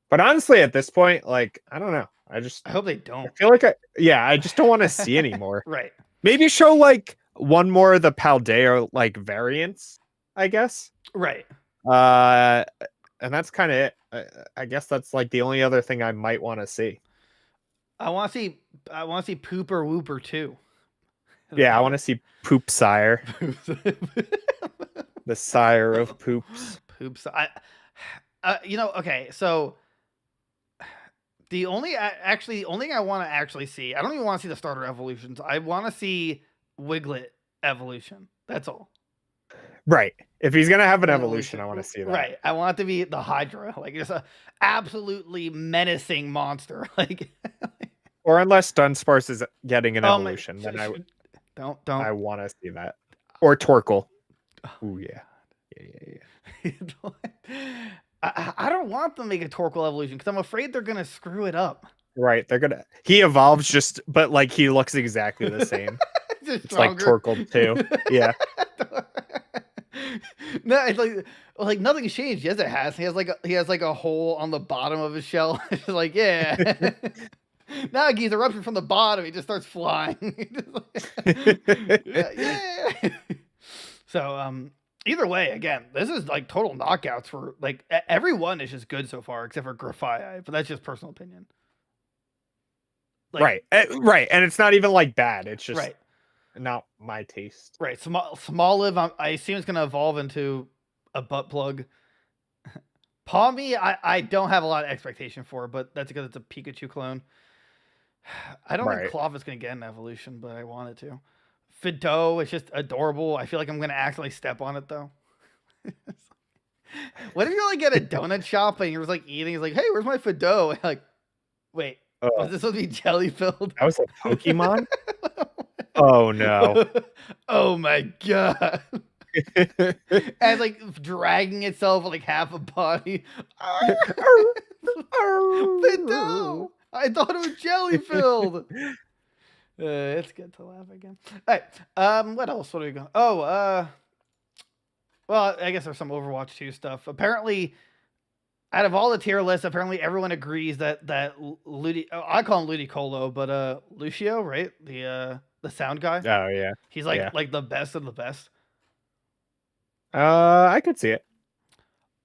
But honestly, at this point, like I don't know. I hope they don't. I feel like I just don't want to see anymore. Right. Maybe show like one more of the Paldea like variants, I guess. Right. And that's kind of it. I guess that's like the only other thing I might want to see. I want to see Pooper Wooper too. Yeah, I want to see Poop Sire. The sire of poops. Poops. Okay, so the only thing I want to actually see, I don't even want to see the starter evolutions. I want to see Wiglet evolution. That's all. Right. If he's gonna have an evolution, I want to see that. Right. I want it to be the Hydra, like just a absolutely menacing monster, like. Or unless Dunsparce is getting an evolution, then don't. I want to see that. Or Torkoal. Oh yeah. I don't want them to make a Torkoal evolution because I'm afraid they're gonna screw it up. Right, he evolves but like he looks exactly the same. It's like Torkoal too. Yeah. No, it's like nothing's changed. Yes, it has. He has like a hole on the bottom of his shell. It's like, yeah. Now he gets eruption from the bottom. He just starts flying. Yeah. So either way, again, this is like total knockouts for like everyone is just good so far except for Grafaiai, but that's just personal opinion. Like, right, and it's not even like bad. It's just not my taste. Right, Smoliv, I assume it's gonna evolve into a butt plug. Palmy, I don't have a lot of expectation for, but that's because it's a Pikachu clone. I don't think Clof's gonna get an evolution, but I want it to. Fido, it's just adorable. I feel like I'm gonna accidentally step on it though. What if you like get a donut shop and you're just like eating? It's like, hey, where's my Fido? Like, wait, was this supposed to be jelly filled? That was a Pokemon. Oh no! Oh my god! And like dragging itself like half a body. Fido! I thought it was jelly filled. It's good to laugh again. All right. What else? What are we going? Oh, well, I guess there's some Overwatch 2 stuff. Apparently, out of all the tier lists, apparently everyone agrees that Ludi. Oh, I call him Ludicolo, but Lucio, right? The sound guy. Oh yeah. He's like the best of the best. I could see it.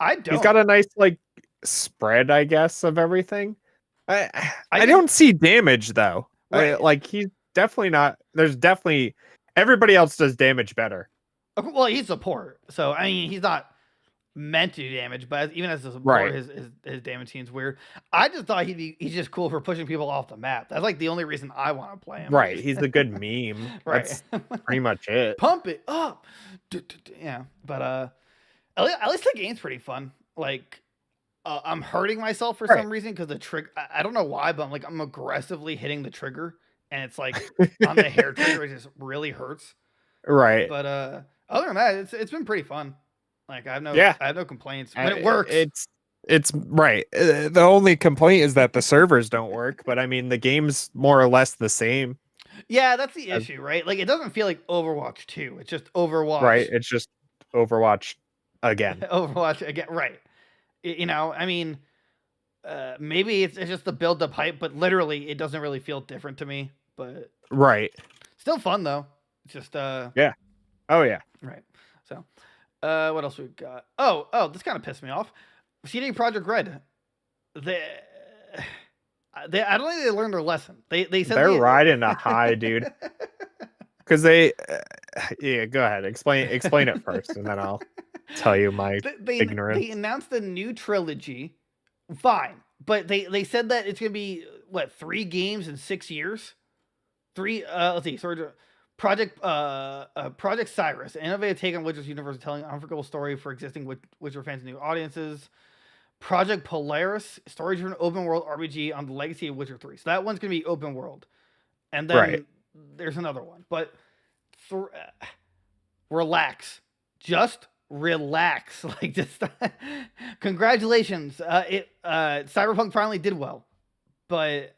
I don't. He's got a nice like spread, I guess, of everything. I don't see damage though. Right. Like he's definitely not. There's definitely everybody else does damage better. Well, he's support, so I mean he's not meant to do damage, but even as a support, his damage seems weird. I just thought he's just cool for pushing people off the map. That's like the only reason I want to play him. Right, he's the good meme. Right, that's pretty much it. Pump it up. Yeah, but at least the game's pretty fun. Like. I'm hurting myself for some reason because the trigger. I don't know why, but I'm aggressively hitting the trigger, and it's like on the hair trigger, it just really hurts. Right. But other than that, it's been pretty fun. Like I have no complaints. When it works, it's right. The only complaint is that the servers don't work, but I mean the game's more or less the same. Yeah, that's the issue, right? Like it doesn't feel like Overwatch 2. It's just Overwatch. Right. It's just Overwatch again. Overwatch again. Right. I mean, maybe it's just the build up hype, but literally it doesn't really feel different to me. But right, still fun though. It's just yeah, oh yeah, right. So what else we got? This kind of pissed me off. CD Projekt Red. They I don't think they learned their lesson. They said they're riding a high, dude. Because they, yeah, go ahead, explain it first, and then I'll tell you my ignorance. They announced a new trilogy, fine, but they said that it's gonna be what 3 games in 6 years. 3 let's see, so Project Cyrus, an innovative take on Witcher's universe, telling an unforgettable story for existing Witcher fans and new audiences. Project Polaris, story-driven open-world RPG on the legacy of Witcher 3. So that one's gonna be open world, and then there's another one. But relax, just relax. Like just congratulations. Cyberpunk finally did well, but.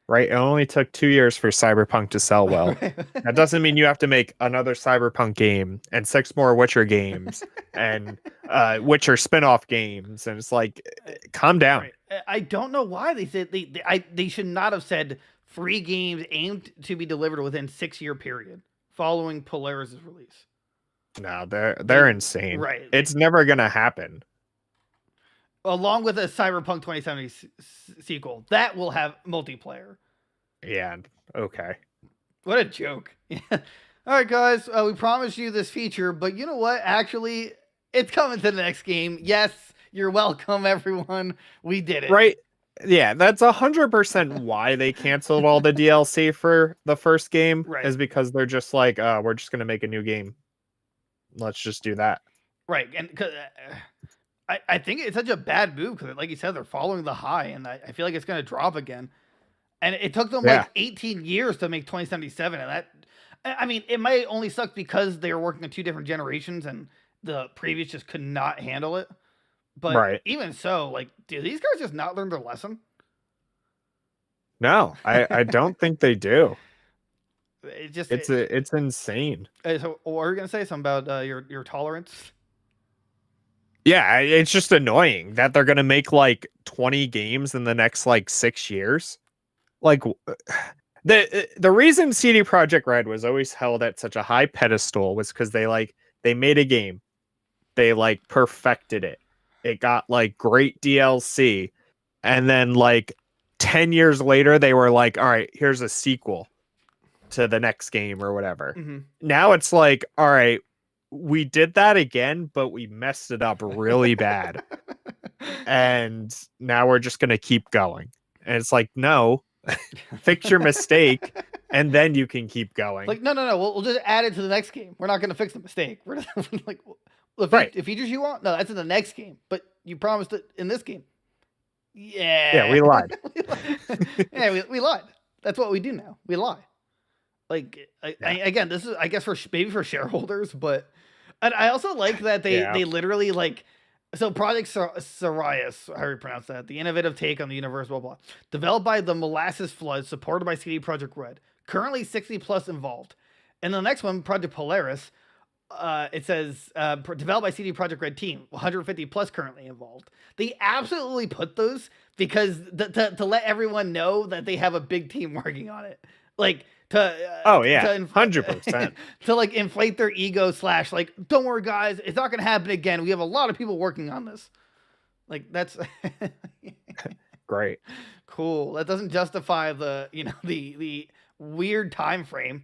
Right, it only took 2 years for Cyberpunk to sell well. That doesn't mean you have to make another Cyberpunk game and 6 more Witcher games and Witcher spin-off games, and it's like, calm down. Right. I don't know why they said they should not have said 3 games aimed to be delivered within 6-year period following Polaris' release. No, they're insane. Right, it's never gonna happen. Along with a Cyberpunk 2070 sequel that will have multiplayer. Yeah. Okay. What a joke. All right, guys. We promised you this feature, but you know what? Actually, it's coming to the next game. Yes, you're welcome, everyone. We did it. Right. Yeah, that's 100% why they canceled all the DLC for the first game. Right. Is because they're just like, we're just gonna make a new game. Let's just do that. Right, and because. I think it's such a bad move because, like you said, they're following the high, and I feel like it's going to drop again. And it took them like 18 years to make 2077, and that, I mean, it might only suck because they were working on 2 different generations, and the previous just could not handle it. But even so, like, do these guys just not learn their lesson? No, I don't think they do. It's insane. So, what are you going to say? Something about your tolerance? Yeah, it's just annoying that they're gonna make like 20 games in the next like 6 years. Like the reason CD Projekt Red was always held at such a high pedestal was because they made a game, they like perfected it. It got like great DLC, and then like 10 years later they were like, all right, here's a sequel to the next game or whatever. Mm-hmm. Now it's like, all right, we did that again, but we messed it up really bad. And now we're just going to keep going. And it's like, no, fix your mistake and then you can keep going. Like, no. We'll just add it to the next game. We're not going to fix the mistake. We're just, like, the features you want? No, that's in the next game. But you promised it in this game. Yeah, we lied. we lied. That's what we do now. We lie. Like, again, this is, I guess, maybe for shareholders, but and I also like that they literally like, so Project Cyrus, how do you pronounce that? The innovative take on the universe, blah, blah. Developed by the Molasses Flood, supported by CD Projekt Red. Currently 60 plus involved. And the next one, Project Polaris, it says, developed by CD Projekt Red team, 150 plus currently involved. They absolutely put those because to let everyone know that they have a big team working on it. Like, to 100% to like inflate their ego / like, don't worry guys, it's not gonna happen again, we have a lot of people working on this. Like, that's great, cool. That doesn't justify the the weird time frame.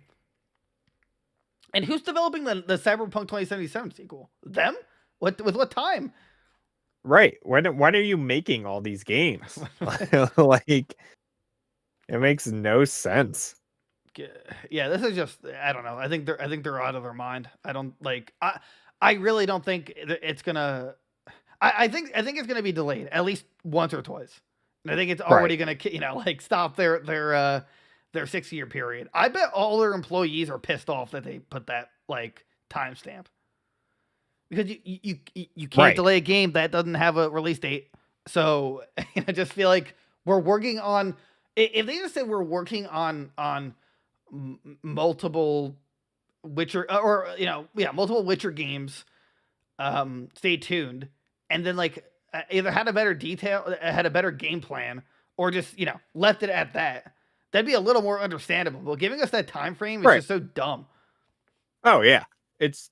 And who's developing the Cyberpunk 2077 sequel? Them? With what time? Right. When are you making all these games? Like, it makes no sense. Yeah, this is just, I don't know. I think they're out of their mind. I don't like. I really don't think it's gonna. I think it's gonna be delayed at least once or twice. And I think it's already gonna like stop their 6-year period. I bet all their employees are pissed off that they put that like timestamp, because you can't delay a game that doesn't have a release date. So I just feel like we're working on. If they just said we're working on multiple Witcher multiple Witcher games, stay tuned, and then like either had a better detail, had a better game plan, or just left it at that, that'd be a little more understandable. But giving us that time frame is just so dumb. Oh yeah, it's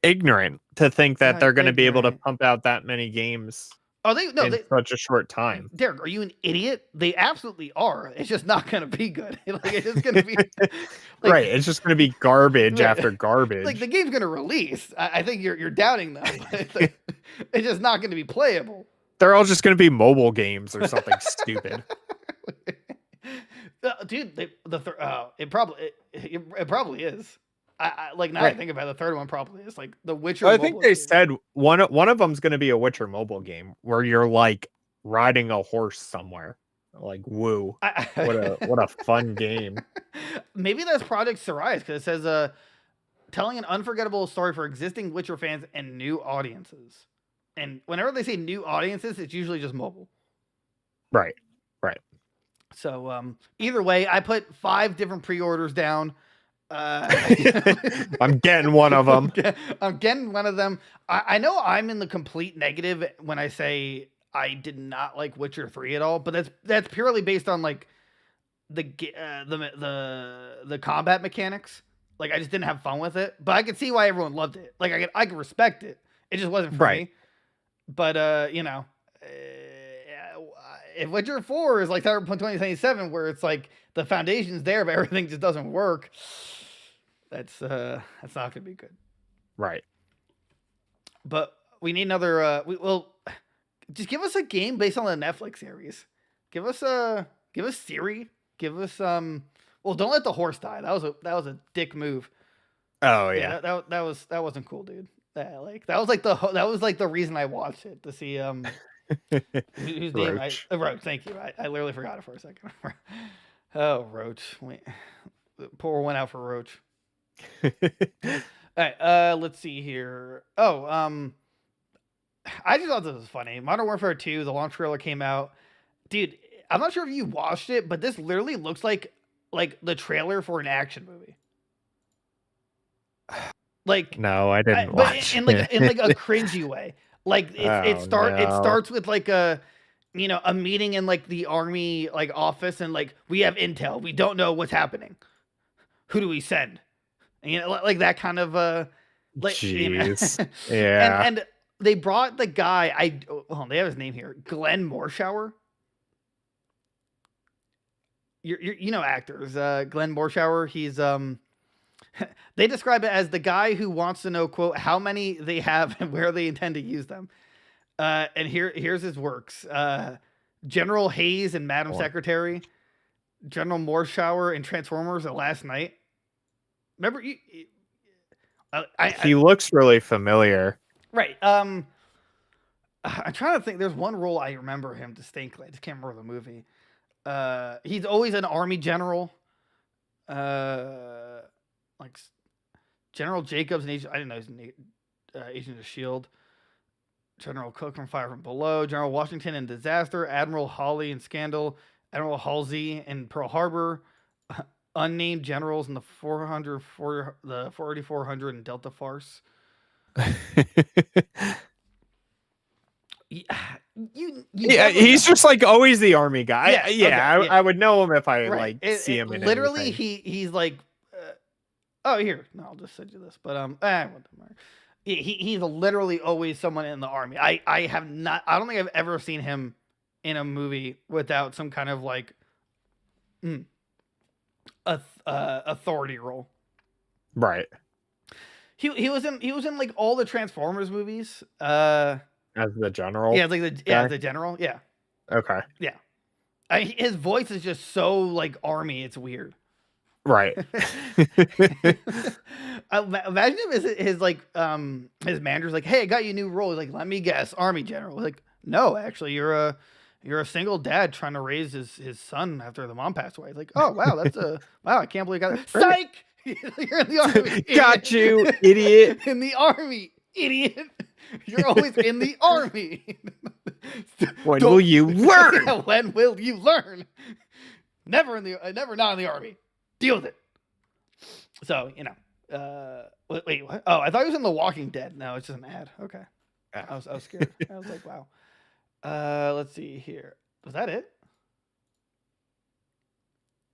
ignorant to think that they're going to be able to pump out that many games. Oh, they such a short time. Derek, are you an idiot? They absolutely are. It's just not going to be good. Like it's just going to be right. It's just going to be garbage after garbage. Like the game's going to release. I think you're doubting them. It's just not going to be playable. They're all just going to be mobile games or something stupid. Dude, it probably is. I think about it, the third one probably is like the Witcher. I think they said one of them's going to be a Witcher mobile game where you're like riding a horse somewhere. Like woo, what a fun game. Maybe that's Project Sirius because it says telling an unforgettable story for existing Witcher fans and new audiences. And whenever they say new audiences, it's usually just mobile. Right. So either way, I put 5 different pre-orders down. I'm getting one of them. I'm getting one of them. I know I'm in the complete negative when I say I did not like Witcher 3 at all, but that's purely based on like the combat mechanics. Like I just didn't have fun with it, but I could see why everyone loved it. Like I could respect it. It just wasn't for me. But if Witcher 4 is like Cyberpunk 2077, where it's like the foundation's there, but everything just doesn't work, that's not gonna be good. Right. But we need another. Just give us a game based on the Netflix series. Give us Siri. Give us Well, don't let the horse die. That was a dick move. Oh yeah. That wasn't cool, dude. That was like the reason I watched it, to see whose name Roach. Thank you. I literally forgot it for a second. Oh, Roach. Pour one out for Roach. All right. Let's see here. Oh, I just thought this was funny. Modern Warfare 2, the launch trailer came out. Dude, I'm not sure if you watched it, but this literally looks like the trailer for an action movie. Like, no, I didn't watch. In like a cringy way. Like it starts with like a meeting in like the army like office, and like we have intel. We don't know what's happening. Who do we send? And, like that kind of like jeez. Yeah. And they brought the guy. They have his name here, Glenn Morshower. You know actors, Glenn Morshower. He's they describe it as the guy who wants to know, quote, how many they have and where they intend to use them. And here's his works. General Hayes and Madam Secretary. General Morshower in Transformers: The Last Night. Remember, he looks really familiar. Right. I'm trying to think. There's one role I remember him distinctly. I just can't remember the movie. He's always an army general. Like General Jacobs and Agent, I didn't know he's an Agent of S.H.I.E.L.D. General Cook from Fire from Below. General Washington in Disaster. Admiral Hawley in Scandal. Admiral Halsey in Pearl Harbor. Unnamed generals in the 48400 in Delta Farce. He's just like always the army guy. I would know him if I see him in literally anything. He's like here, no, I'll just send you this, but he's literally always someone in the army. I don't think I've ever seen him in a movie without some kind of like authority role. Right. He was in like all the Transformers movies. As the general. Yeah, like the general. Yeah. Okay. Yeah. His voice is just so like army. It's weird. Right. Imagine if his like his manager's like, "Hey, I got you a new role." He's like, "Let me guess, army general." Like, no, actually, you're a single dad trying to raise his son after the mom passed away. He's like, "Oh wow, wow, I can't believe I got that." Psych. You're in the army. Got you, idiot. In the army, idiot. You're always in the army. When will you learn? Yeah, when will you learn? Never not in the army. Deal with it. So, wait, what? Oh, I thought he was in The Walking Dead. No, it's just an ad. Okay. I was scared. I was like, wow. Let's see here. Was that it?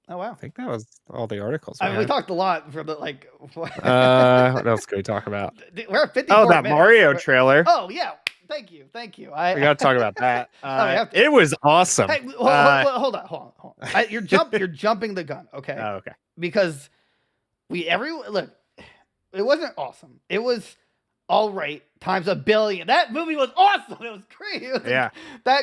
Oh wow. I think that was all the articles. I mean, we talked a lot for the like. What else can we talk about? We're at 54 that minutes. Mario trailer. Oh yeah. Thank you. We got to talk about that. Oh, it was awesome. Hey, hold on. You're jumping the gun. Okay. Oh, okay. Because look, it wasn't awesome. It was all right times a billion. That movie was awesome. It was great. It was that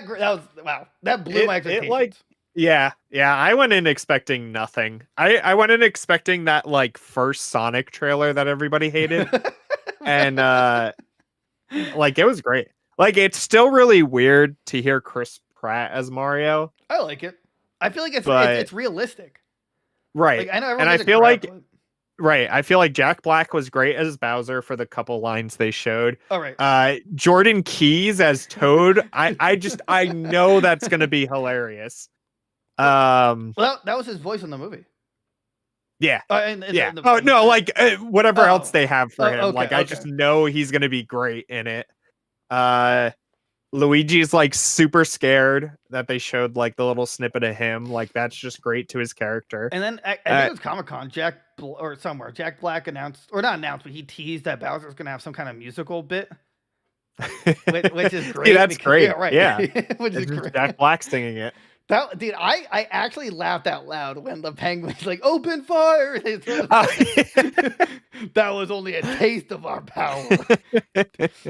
was wow. That blew my expectations. Yeah. I went in expecting nothing. I went in expecting that like first Sonic trailer that everybody hated, and like it was great. Like it's still really weird to hear Chris Pratt as Mario. I like it. I feel like it's realistic. Right. Like, I know, and I feel like right. I feel like Jack Black was great as Bowser for the couple lines they showed. All right. Jordan Keyes as Toad. I know that's gonna be hilarious. Well, that was his voice in the movie. Yeah. Yeah. Whatever else they have for him. Okay, I just know he's gonna be great in it. Luigi's like super scared that they showed like the little snippet of him. Like that's just great to his character. And then I think it was Comic-Con, Jack Black announced, or not announced, but he teased that Bowser's gonna have some kind of musical bit. which is great. Dude, that's great. Yeah, right. Yeah. Which is great. Jack Black singing it. Dude, I actually laughed out loud when the penguin's like, open fire. That was only a taste of our power.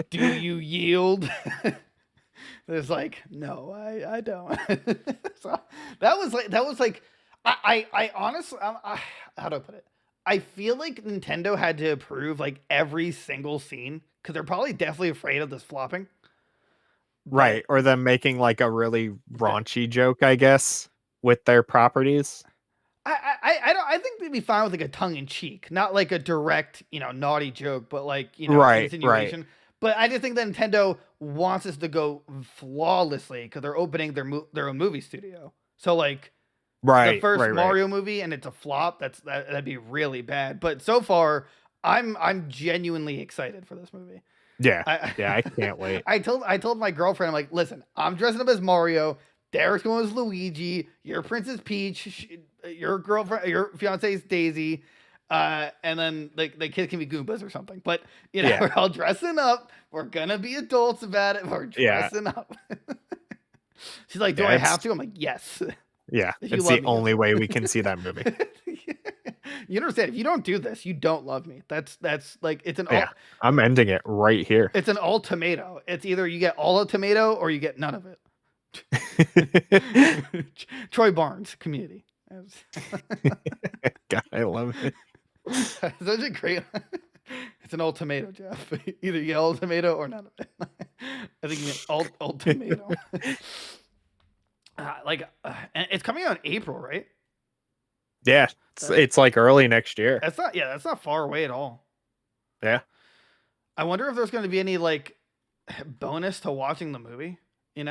Do you yield? There's like, no, I don't. So that was like, I honestly, how do I put it? I feel like Nintendo had to approve like every single scene because they're probably definitely afraid of this flopping. Right, or them making like a really raunchy joke, I guess, with their properties. I think they'd be fine with like a tongue in cheek, not like a direct, naughty joke, but like insinuation. Right. But I just think that Nintendo wants us to go flawlessly because they're opening their own movie studio. So like, the first Mario movie and it's a flop. That'd be really bad. But so far, I'm genuinely excited for this movie. Yeah, I can't wait. I told my girlfriend, I'm like, listen, I'm dressing up as Mario. Derek's going as Luigi. Your Princess Peach. Your girlfriend, your fiance is Daisy. And then like the kids can be Goombas or something. But we're all dressing up. We're gonna be adults about it. We're dressing up. She's like, do I have to? I'm like, yes. Yeah, it's the only way we can see that movie. You understand? If you don't do this, you don't love me. That's like it's an. I'm ending it right here. It's an all tomato. It's either you get all a tomato or you get none of it. Troy Barnes, Community. God, I love it. Such a great. It's an all tomato, Jeff. Either you get all tomato or none of it. I think you get all tomato. And it's coming out in April, right? Yeah, it's like early next year. That's not far away at all. Yeah. I wonder if there's going to be any like bonus to watching the movie. Because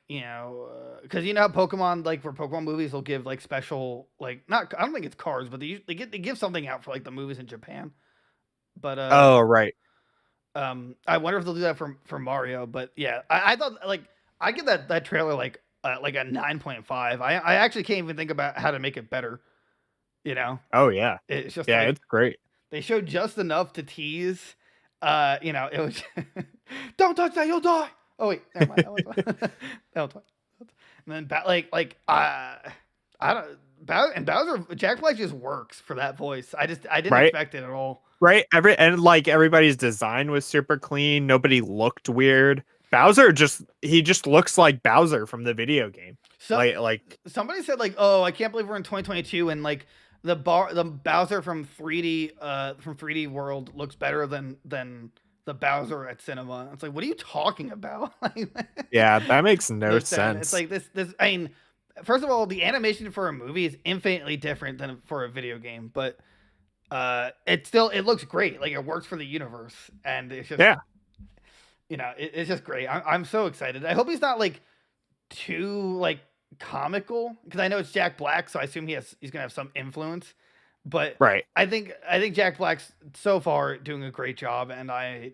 how Pokemon, like for Pokemon movies, they'll give like special, like I don't think it's cards, but they give something out for like the movies in Japan. But oh right. I wonder if they'll do that for Mario. But yeah, I thought like I give that trailer like a 9.5. I actually can't even think about how to make it better. Oh yeah. It's just it's great. They showed just enough to tease. It was don't touch that, you'll die. Oh wait, never mind. That was fine. And then I don't. Bowser, Jack Black just works for that voice. I didn't expect it at all. Right. Everybody's design was super clean. Nobody looked weird. Bowser just looks like Bowser from the video game. So, like somebody said like, oh, I can't believe we're in 2022 and like the Bowser from 3D World looks better than the Bowser at cinema. It's like, what are you talking about? Yeah, that makes no sense. It's like this. I mean, first of all, the animation for a movie is infinitely different than for a video game, but it looks great. Like it works for the universe, and it's just it's just great. I'm so excited. I hope he's not like too like comical because I know it's Jack Black, so I assume he's gonna have some influence. But I think Jack Black's so far doing a great job, and I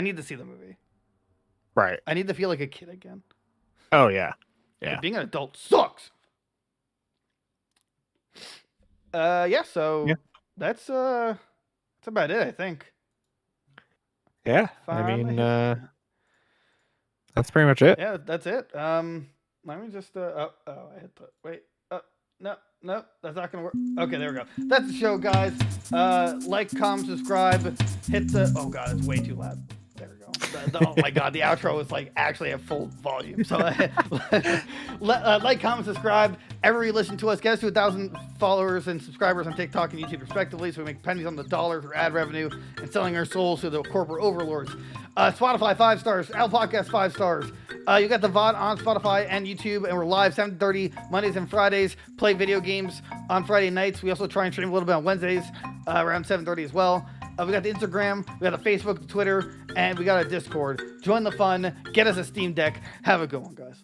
need to see the movie. Right. I need to feel like a kid again. Oh yeah. Yeah. Like, being an adult sucks. So that's about it, I think. Yeah. I mean, that's pretty much it. Yeah, that's it. Let me just I hit the wait. No, that's not gonna work. Okay, there we go. That's the show, guys. Like, comment, subscribe, hit the. Oh god, it's way too loud. There we go. Oh my god, the outro is like actually at full volume. So like, comment, subscribe. Everywhere you listen to us, get us to 1,000 followers and subscribers on TikTok and YouTube respectively, so we make pennies on the dollar through ad revenue and selling our souls to the corporate overlords. Spotify 5 stars, Apple Podcast 5 stars. You got the VOD on Spotify and YouTube, and we're live 7:30 Mondays and Fridays. Play video games on Friday nights. We also try and stream a little bit on Wednesdays around 7:30 as well. We got the Instagram, we got the Facebook, the Twitter, and we got a Discord. Join the fun. Get us a Steam Deck. Have a good one, guys.